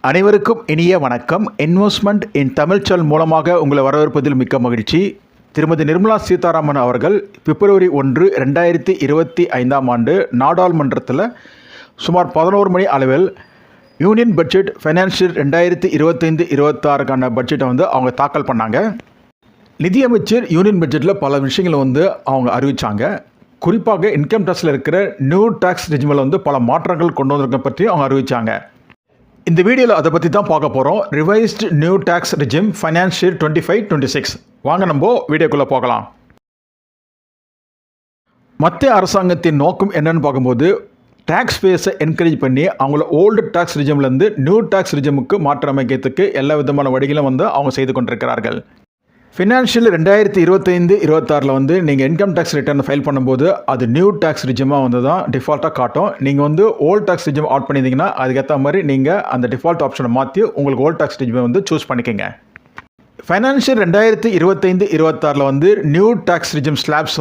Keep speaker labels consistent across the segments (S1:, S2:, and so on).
S1: அனைவருக்கும் இனிய வணக்கம். இன்வெஸ்ட்மெண்ட் இன் தமிழ் சேனல் மூலமாக உங்களை வரவேற்பதில் மிக்க மகிழ்ச்சி. திருமதி நிர்மலா சீதாராமன் அவர்கள் பிப்ரவரி 1, 2025 நாடாளுமன்றத்தில் சுமார் 11 மணி அளவில் யூனியன் பட்ஜெட் ஃபைனான்ஷியல் 2025-26க்கான பட்ஜெட்டை அவங்க தாக்கல் பண்ணாங்க. நிதியமைச்சர் யூனியன் பட்ஜெட்டில் பல விஷயங்களை அவங்க அறிவித்தாங்க. குறிப்பாக இன்கம் டேக்ஸில் இருக்கிற நியூ டேக்ஸ் ரெஜிமில் பல மாற்றங்கள் கொண்டு வந்திருக்க பற்றி அவங்க அறிவித்தாங்க. இந்த வீடியோவில் அதை பற்றி தான் பார்க்க போகிறோம். Revised new tax regime financial 25-26. வாங்க நம்ம வீடியோக்குள்ளே போகலாம். மத்திய அரசாங்கத்தின் நோக்கம் என்னன்னு பார்க்கும்போது டேக்ஸ் பேஸை என்கரேஜ் பண்ணி அவங்கள ஓல்டு டேக்ஸ் ரெஜிம்லேருந்து நியூ டேக்ஸ் ரெஜிமுக்கு மாற்றமைக்கிறதுக்கு எல்லா விதமான வழிகளும் அவங்க செய்து கொண்டிருக்கிறார்கள். ஃபினான்ஷியல் 2025-26 நீங்கள் இன்கம் டேக்ஸ் ரிட்டர்ன் ஃபைல் பண்ணும்போது அது நியூ டேக்ஸ் ரிஜிமாக தான் டிஃபால்ட்டாக காட்டும். நீங்கள் ஓல்டு டேக்ஸ் ரிஜிம் ஆட் பண்ணியிருந்தீங்கன்னா அதுக்கேற்ற மாதிரி நீங்கள் அந்த டிஃபால்ட் ஆப்ஷனை மாற்றி உங்களுக்கு ஓல்டு டேக்ஸ் ரிஜிமை சூஸ் பண்ணிக்கோங்க. Financial 2025-26 new tax regime slabs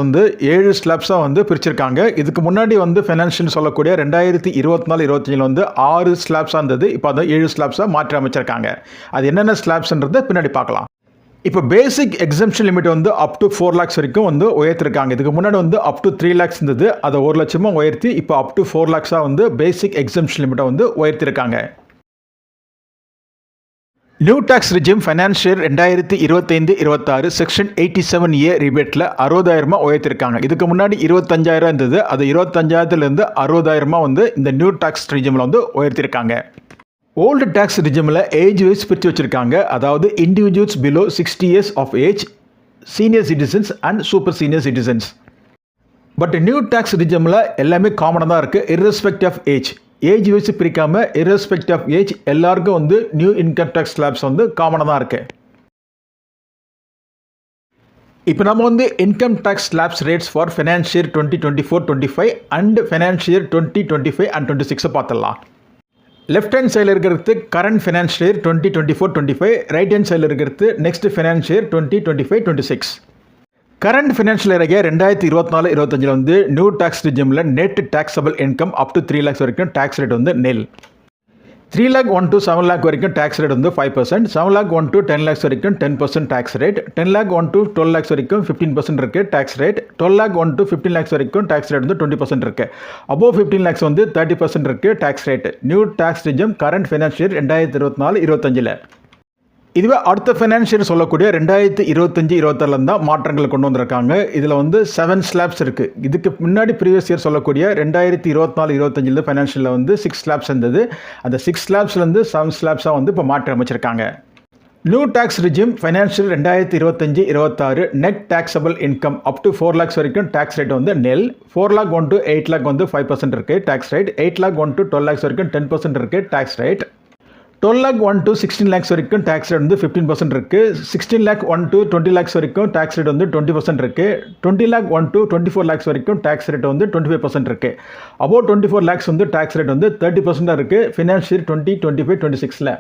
S1: 7 ஸ்லாப்ஸாக பிரிச்சிருக்காங்க. இதுக்கு முன்னாடி ஃபைனான்ஷியல் சொல்லக்கூடிய 2024-25 6 ஸ்லாப்ஸாக இருந்தது. இப்போ அதை 7 ஸ்லாப்ஸாக மாற்றி அமைச்சிருக்காங்க. அது என்னென்ன ஸ்லாப்ஸ்ன்றதை பின்னாடி பார்க்கலாம். இப்போ basic exemption limit up to 4 lakhs வரைக்கும் உயர்த்திருக்காங்க. இதுக்கு முன்னாடி அப் டு 3 lakhs இருந்தது. அதை 1 லட்சமாக உயர்த்தி இப்போ up to 4 lakhs basic exemption லிமிட்டை உயர்த்திருக்காங்க. New tax regime financial 2025-26 section 87A ரிபேட்டில் 60,000 உயர்த்திருக்காங்க. இதுக்கு முன்னாடி 25,000 இருந்தது. அது 25,000 60,000 இந்த நியூ டேக்ஸ் ரெஜிமில் உயர்த்திருக்காங்க. ஓல்டு டேக்ஸ் ரெஜிமில் ஏஜ் வைஸ் பிரித்து வச்சுருக்காங்க. அதாவது individuals below 60 years of age, senior citizens and super senior citizens. But new tax ரெஜிமில் எல்லாமே காமனாக தான் இருக்குது. Irrespective of age, age wise பிரிக்காமல் இர்ரெஸ்பெக்ட் ஆஃப் ஏஜ் எல்லாருக்கும் நியூ இன்கம் டேக்ஸ் ஸ்லாப்ஸ் காமனாக தான் இருக்குது. இப்போ நம்ம income tax slabs rates for financial 2024-25 and financial 2025 and 26 பார்த்துடலாம். லெஃப்ட் ஹேண்ட் சைடில் இருக்கிறது கரண்ட் ஃபைனான்ஷியல் 2024-25, ரைட் ஹேண்ட் சைடில் இருக்கிறது next financial 2025-26. Current financial year 2024-25 new tax ரெஜிமில் net taxable income up to 3 lakhs வரைக்கும் tax rate nil. 3 lakh 1 to 7 lakh வரைக்கும் tax rate 5%, 7 lakh 1 to 10 lakhs வரைக்கும் 10% tax rate, 10 lakh 1 to 12 lakhs வரைக்கும் 15% இருக்குது tax rate, 12 lakh 1 to 15 lakhs வரைக்கும் tax rate 20% இருக்குது. Above 15 lakhs 30% இருக்குது tax rate. New tax regime current financial 2024-25. இதுவே அடுத்த financial சொல்லக்கூடிய 2025-26 தான் மாற்றங்கள் கொண்டு வந்திருக்காங்க. இதில் 7 ஸ்லாப்ஸ் இருக்குது. இதுக்கு முன்னாடி ப்ரீவியஸ் இயர் சொல்லக்கூடிய 2024-25 ஃபைனான்ஷியலில் 6 ஸ்லாப்ஸ் இருந்தது. அந்த 6 ஸ்லாப்ஸ்லேருந்து 7 ஸ்லாப்ஸாக இப்போ மாற்றி அமைச்சிருக்காங்க. New tax regime financial 2025-26 net taxable income up to 4 lakhs வரைக்கும் tax rate nil. 4 lakh 1 to 8 lakh 5% இருக்குது tax rate. 8 lakh 1 to 12 lakhs வரைக்கும் 10% இருக்குது tax rate. 12 lakh 1 to 16 lakhs வரைக்கும் டேக்ஸ் ரேட் 15% இருக்குது. 16 lakh 1 to 20 lakhs வரைக்கும் tax rate 20% இருக்குது. 20 lakh 1 to 24 lakhs வரைக்கும் tax rate 25% இருக்குது. அபோவ் 24 lakhs டேக்ஸ் ரேட் 30% இருக்குது ஃபினான்ஷியல் 2025-26.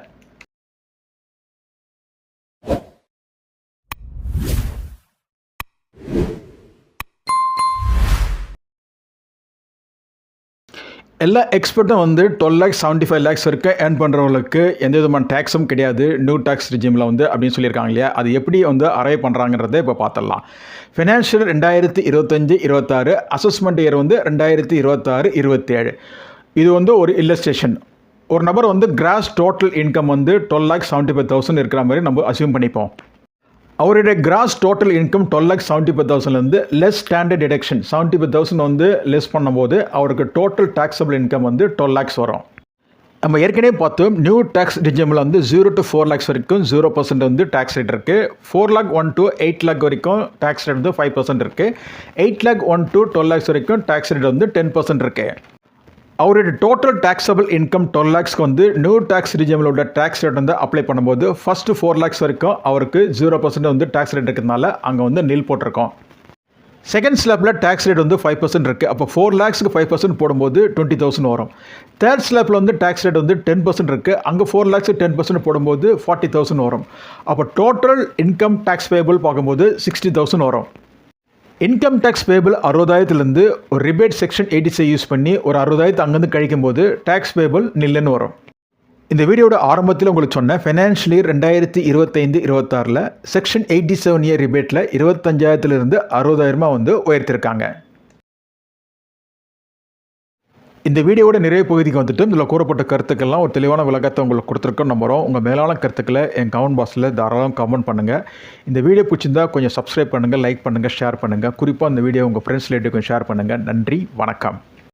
S1: எல்லா எக்ஸ்பர்ட்டும் 12 lakh 75 lakhs வரைக்கும் ஏர்ன் பண்ணுறவங்களுக்கு எந்த விதமான டேக்ஸும் கிடையாது நியூ டேக்ஸ் ரெஜிமில் அப்படின்னு சொல்லியிருக்காங்க இல்லையா. அது எப்படி அரைவ் பண்ணுறாங்கிறத இப்போ பார்த்துடலாம். Financial 2025-26 assessment year 2026-27. இது ஒரு இல்லஸ்ட்ரேஷன். ஒரு நபர் கிராஸ் டோட்டல் இன்கம் 12 lakh 75,000 இருக்கிற மாதிரி நம்ம அசியூம் பண்ணிப்போம். அவருடைய gross total income 12 lakh 75,000 less standard deduction 75,000 less பண்ணும்போது அவருக்கு டோட்டல் டேக்ஸபிள் இன்கம் 12 lakhs வரும். நம்ம ஏற்கனவே பார்த்தோம் நியூ டேக்ஸ் ரெஜிமில் 0 to 4 lakhs வரைக்கும் 0% டேக்ஸ் ரேட் இருக்குது. 4 lakh 1 to 8 lakh வரைக்கும் டேக்ஸ் ரேட் 5% இருக்குது. 8 lakh 1 to 12 lakhs வரைக்கும் டேக்ஸ் ரேட் 10% இருக்குது. அவருடைய டோட்டல் டேக்ஸபிள் இன்கம் 12 lakhsக்கு நியூ டேக்ஸ் ரெஜிமிலோட டேக்ஸ் ரேட் அப்ளை பண்ணும்போது ஃபஸ்ட்டு 4 lakhs வரைக்கும் அவருக்கு 0% டேக்ஸ் ரேட் இருக்கிறதுனால அங்கே நில் போட்டிருக்கோம். செகண்ட் ஸ்லாப்பில் டேக்ஸ் ரேட் 5% இருக்குது. அப்போ 4 lakhsக்கு 5% போடும்போது 20,000 வரும். தேர்ட் ஸ்லாப்பில் டேக்ஸ் ரேட் 10% இருக்குது. அங்கே 4 lakhsக்கு 10% போடும்போது 40,000 வரும். அப்போ டோட்டல் இன்கம் டேக்ஸ் பேபிள் பார்க்கும்போது 60,000 வரும். இன்கம் டேக்ஸ் பேபிள் 60,000 ஒரு ரிபேட் செக்ஷன் 86 யூஸ் பண்ணி ஒரு 60,000 அங்கேருந்து கழிக்கும் போது டேக்ஸ் பேபிள் நில்லுன்னு வரும். இந்த வீடியோட ஆரம்பத்தில் உங்களுக்கு சொன்ன ஃபைனான்ஷியல் இயர் 2025-26 செக்ஷன் 87 இயர் ரிபேட்டில் 25,000 60,000 வந்து உயர்த்திருக்காங்க. இந்த வீடியோட நிறைய பகுதிக்கு வந்துட்டு இதில் கூறப்பட்ட கருத்துக்கள்லாம் ஒரு தெளிவான விளக்கத்தை உங்களுக்கு கொடுத்துருக்கோம் நம்புகிறோம். உங்கள் மேலான கருத்துக்களை என் கமெண்ட் பாக்ஸில் தாராளம் கமெண்ட் பண்ணுங்கள். இந்த வீடியோ பிடிச்சிருந்தா கொஞ்சம் சப்ஸ்கிரைப் பண்ணுங்கள், லைக் பண்ணுங்கள், ஷேர் பண்ணுங்கள். குறிப்பாக இந்த வீடியோ உங்கள் ஃப்ரெண்ட்ஸ் ரிலேட்டிவ்க்கும் ஷேர் பண்ணுங்கள். நன்றி, வணக்கம்.